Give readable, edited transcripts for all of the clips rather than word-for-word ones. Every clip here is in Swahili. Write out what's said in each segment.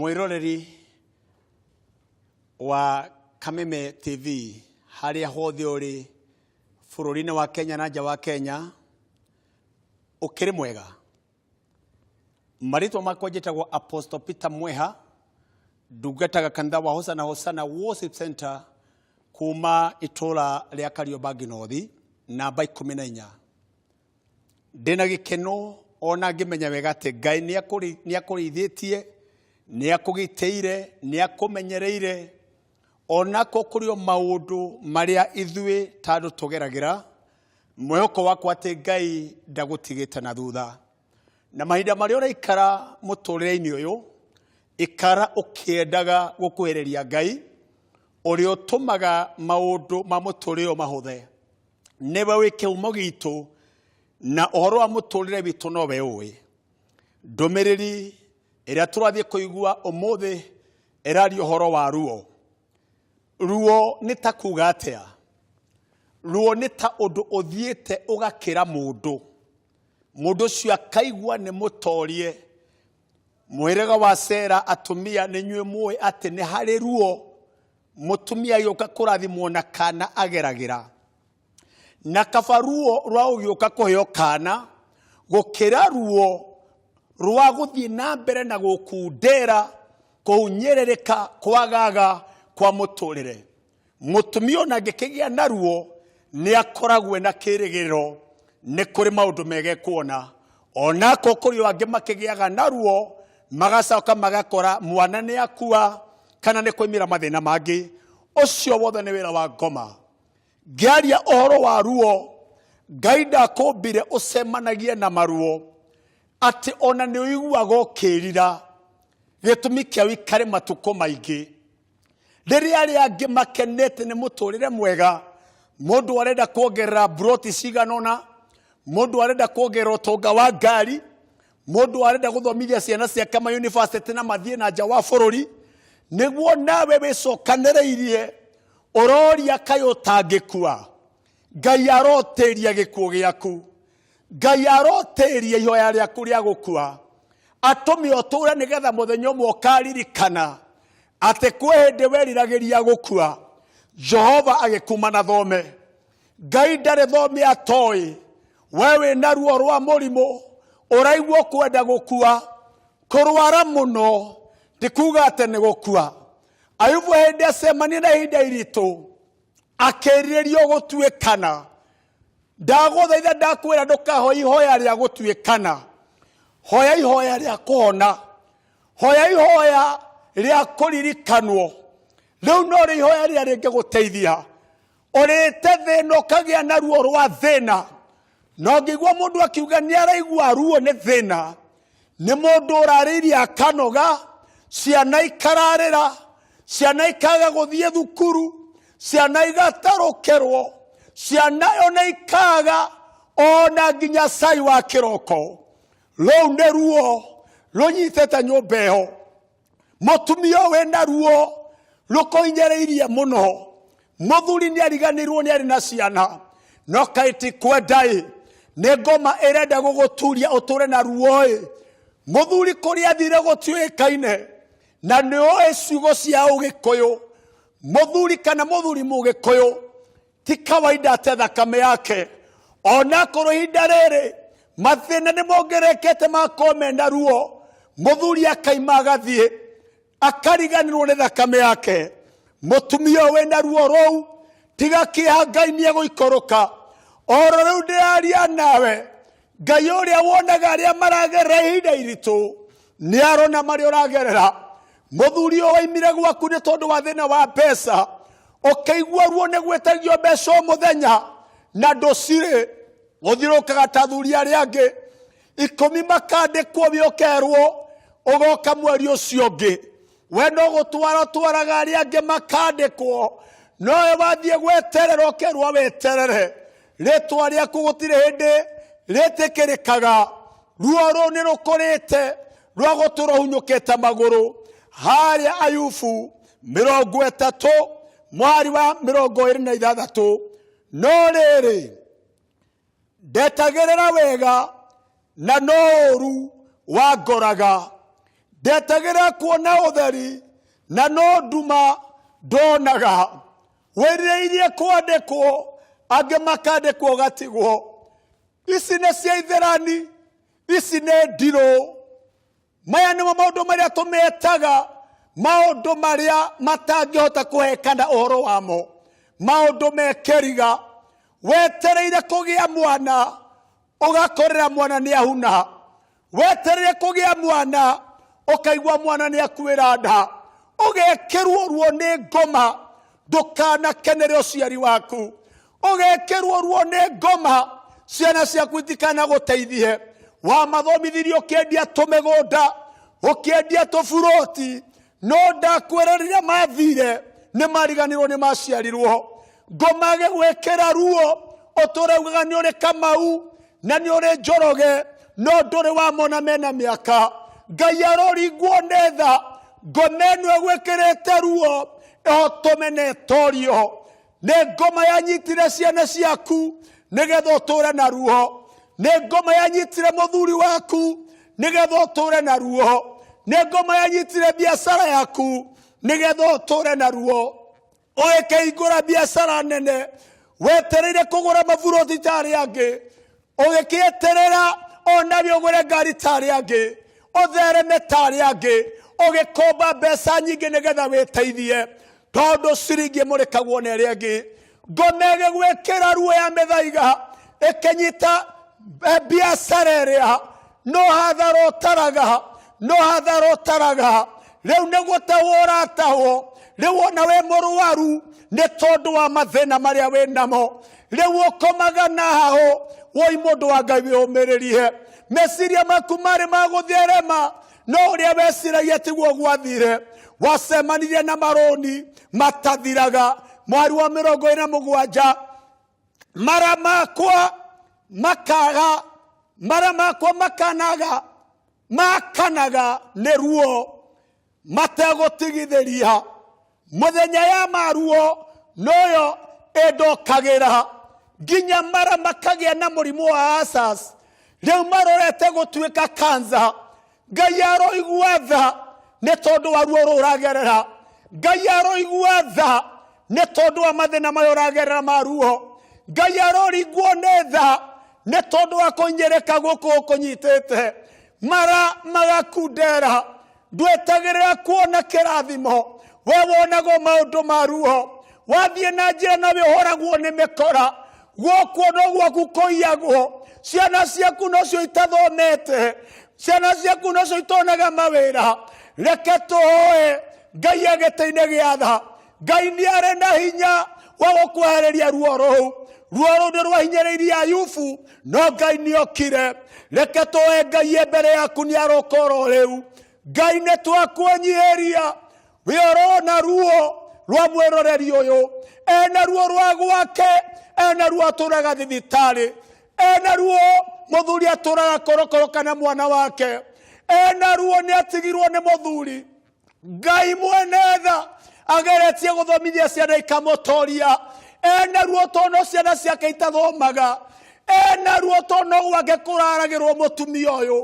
mwiroreri wa Kameme TV haria hothe uri bururi-ini wa Kenya na nja wa Kenya ukiri mwega. Maritwa makwa njitagwo Apostle Peter Mweha, ndungataga kanitha wa Hosana Worship Center kuma itura ria Kariobangi North namba 14. Ndina gikeno ona ngimenya wega ati Ngai ni akurithitie, ni akugiteire, ni akumenyereire ona ko kurio maundu maria ithui tandu tugeragira. Mwehoko wakwa ati Ngai ndagutigite na thutha. Na mahinda maria uraikara muturire-ini uyu ikara ukiendaga gukuhereria Ngai uria utumaga maundu ma muturire mahuthe. Never wike umogitu na uhoro wa muturire bitu no we uwi. Ndumiriri iria turathie kuigua umuthi irari uhoro wa ruo. Ruo ni ta kuga atia? Ruo ni ta undu uthiete ugakira mundu. Mundu cio akaigua ni mutorie. Mwirega wa Sera atumia ni nyue muwe ati ni hari ruo mutumia yoka kurathimwo na kana ageragira. Na kaba ruo rwa ugioka kuheo kana gukira ruo rwa guthie na mbere na gukundera kunyerereka kwagaga kwa muturire. Mutumia ona ngikigia na ruo ni akoragwe na kirigiro ni kuri maundu mege kuona. Ona ko kuri wangi makigiaga na ruo magacoka magakora mwana ni akua kana ni kwimira mathina mangi. Ucio wothe ni wira wa ngoma. Ngiaria uhoro wa ruo, Ngai ndakumbire ucemanagie na maruo ati ona ni uiguaga ukirira gitumi kia wikare matuko maingi. Riria aria angi makenete ni muturire mwega, mundu arenda kuongerera broti ciganona, mundu arenda kuongerera utonga wa ngari, mundu arenda guthomithia ciana cia kama university na mathie na nja wa bururi, niguo nawe wicokanereirie uroria kai utangikua. Ngai aroteria gikuo giaku, Ngai aroteria ihoya riaku ria gukua, atumi otura nigetha muthenya umwe ukaririkana ati kwe hindi weriragiria gukua Jehova agikuma na thome. Ngai ndari thome atoi wewe na ruo rwa murimu uraigwo kwenda gukua kurwara muno ndikuga ati ni gukua. Ayubu hindi acemania na ihinda iritu akeririo gutuikana. Ndaguthaitha ndakwira ndukahoya ihoya ria gutuikana, hoya ihoya ria kuhona, hoya ihoya ria kuririkanwo. Riu no ri ihoya ria ringiguteithia. Urite thina ukagia na ruo rwa thina, no ngigua mundu akiuga ni araigua ruo ni thina, ni mundu urariria akanoga, ciana ikararira, ciana ikaga guthie thukuru, ciana igatarukerwo, ciana ona ikaga ona nginya cai wa kiroko. Riu ni ruo runyitete nyumba iyo. Mutumia we na ruo rukoinyereirie muno. Muthuri ni ariganirwo ni ari na ciana, no kaiti kwendai ni ngoma irenda guguturia uture na ruo. Muthuri kuria thire gutiuikaine na ni oe ciugo cia ugikuyu. Muthuri kana muthuri mugikuyu ti kawaida ate thakame yake. Ona korwo ihinda riri mathina ni mongerekete makome na ruo, muthuri akaima agathie akariganirwo ni thakame yake. Mutumia we na ruo rou tiga kiha Ngai ni eguikoroka. Oro riu ndiraria nawe, Ngai uria wonaga aria maragerera ihinda iritu ni arona maria uragerera. Muthuri waimire gwaku ni tondu wa thina wa mbeca, ukaigua ruo ni gwetagio mbeca o muthenya na ndocire guthirukaga ta athuri aria angi. 10 makandikwo biokerwo ugoka mweri ucio ungi, we no gutwaraga aria angi makandikwo, no we wathie gweterera ukerwo weterere. Ritwa riaku gutire hindi ritikirikaga. Ruo ru ni rukurite rwa guturuhunyukite maguru. Haria Ayubu 30 mwari wa 26. No riri ndetagerera wega na noru wagoraga. ndetagĩra kuona ũtheri na no nduma ndonaga wĩrĩirie kwandĩkwo angĩ makandĩkwo gatigwo ici nĩ cia itherani ici nĩ ndirũ maya nĩmo maũndũ marĩa tũmetaga maũndũ marĩa matangĩhota kũhekana ũhoro wamo maũndũ mekeriga wetereire kũgĩa mwana ũgakorera mwana nĩ ahuna wetereire kũgĩa mwana ũkaigua mwana nĩ akuĩra nda ũgekĩrwo ruo nĩ ngoma ndũkanakenere ũciari waku ũgekĩrwo ruo nĩ ngoma ciana ciaku itikanagũteithie wamathomithirie ũkĩendia tũmĩgũnda ũkĩendia tũburoti no ndakwĩra rĩrĩa mathire nĩ mariganĩrwo nĩ maciarirwo ngoma gwĩkĩra ruo ũtũraugaga nĩ ũrĩ Kamau na nĩ ũrĩ Njoroge no ndũrĩ wamona mena mĩaka Ngai aroringwo nĩ tha ngoma ĩno ĩgwĩkĩrĩte ruo ĩhotome na ĩtorio nĩ ngoma yanyitire ciana ciaku nĩgetha ũtũre na ruo nĩ ngoma yanyitire mũthuri waku nĩgetha ũtũre na ruo nĩ ngoma yanyitire biacara yaku nĩgetha ũtũre na ruo ũgĩkĩhingũra biacara nene wetereire kũgũra maburoti tarĩ angĩ ũgĩkĩeterera onawe ũgũre ngari tarĩ angĩ ũthereme tarĩ angĩ ũgĩkomba mbeca nyingĩ nĩgetha wĩteithie tondũ ciringi mũrĩkagwo nĩ arĩa angĩ ngoma ĩgĩgwĩkĩra ruo ya mĩthaiga ĩkĩnyita biacara ĩrĩa no hathara ũtaraga rĩu nĩgũtahwo ũratahwo rĩu ona wĩ mũrwaru nĩ tondũ wa mathĩna marĩa wĩ namo rĩu ũkomaga na hahũ woi mũndũ wa Ngai wĩũmĩrĩrie meciria maku marĩ magũtherema no ũrĩa weciragia tiguo gwathire wacemanirie na marũni matathiraga mweri wa 27 mara makwa makanaga nĩ ruo mategũtigithĩria mũthenya ya maruo noyo ĩndokagĩra nginya mara makagĩa na mũrimũ wa asas rĩu marorete gũtuĩka kanza Ngai aroigua tha nĩ tondũ wa ruo rũragerera Ngai aroigua tha nĩ tondũ wa mathĩna maya ũragerera maruo Ngai aroringwo nĩ tha nĩ tondũ wa kũnyereka gũkũ ũkũnyitĩte mara magakundera ndwetagĩrĩra kuona kĩrathimo we wonago maũndũ maruo wathiĩ na njĩra nawe ũhoragwo nĩ mĩkora gũkũ no gwaku kũiyagwo ciana ciaku nocio itathomete ciana ciaku nocio itonaga mawĩra reke tũhoe Ngai agĩtĩ-inĩ gĩa tha Ngai nĩ arĩ na hinya wa gũkwehereria ruo rũu nĩ rwahinyĩrĩirie Ayubu no Ngai nĩ okire reke tũhoe Ngai mbere yaku nĩ arokoro rĩu Ngai nĩ twakwĩnyihĩria wĩorona ruo rwa mwĩroreri ũyũ ena ruo rwa gwake ena ruo atũraga thibitarĩ ena ruo mũthuri atũraga korokoro kana mwana wake ena ruo nĩ atigirwo nĩ mũthuri Ngai mwene tha ageretie gũthomithia ciana ikamũtoria ena ruo tondũ ciana ciake itathomaga ena ruo tondũ gwake kũraragĩrwo mũtumia ũyũ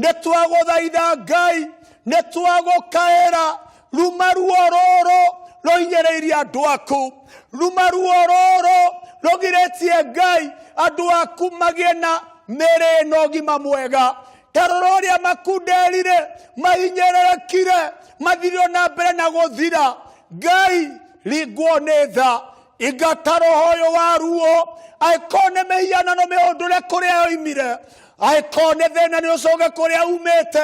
nĩ twagũthaitha Ngai nĩ twagũkaĩra ruma ruo rũrũ rũhinyĩrĩirie andũ aku ruma ruo rũrũ rũgirĩtie Ngai andũ aku magĩe na mĩrĩ na ũgima mwega tarora ũrĩa makunderire mahinyĩrĩrĩkire mathirio na mbere na gũthira Ngai ringwo nĩ tha ingata roho ũyũ wa ruo angĩkorwo nĩ mĩhianano mĩhũndũre kũrĩa yoimire angĩkorwo nĩ thĩna nĩ ũcoke kũrĩa umĩte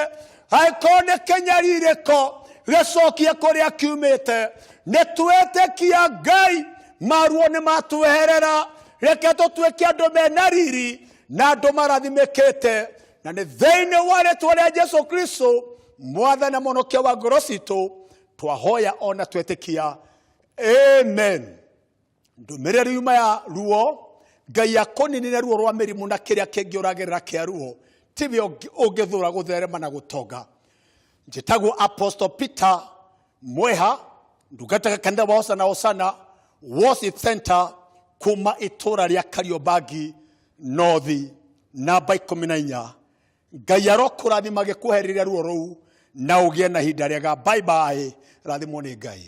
angĩkorwo nĩ kĩnyarirĩko gĩcokie kũrĩa kiumĩte nĩ twĩtĩkia Ngai maruo nĩ matweherera reke tũtuĩke andũ mena riri na andũ marathimĩkĩte na nĩ thĩinĩ wa rĩĩtwa rĩa Jesũ Kristo mwathani na mũhonokia wa ngoro citũ twahoya ona twĩtĩkia amen ndũmĩrĩri yuma ya ruo Ngai akũninire ruo rwa mĩrimũ na kĩrĩa kĩngĩ ũragerera kĩa ruo tiwe ũngĩthũra gũtherema na gũtonga njĩtagwo Apostle Peter Mweha ndungataga kanitha wa Hosana Worship Center kuma itũra rĩa Kariobangi North namba 14 Ngai arokũrathima gĩkwehereria ruo rũu na ũgĩe na ihinda rĩega. Bye bye, rathimwo nĩ Ngai.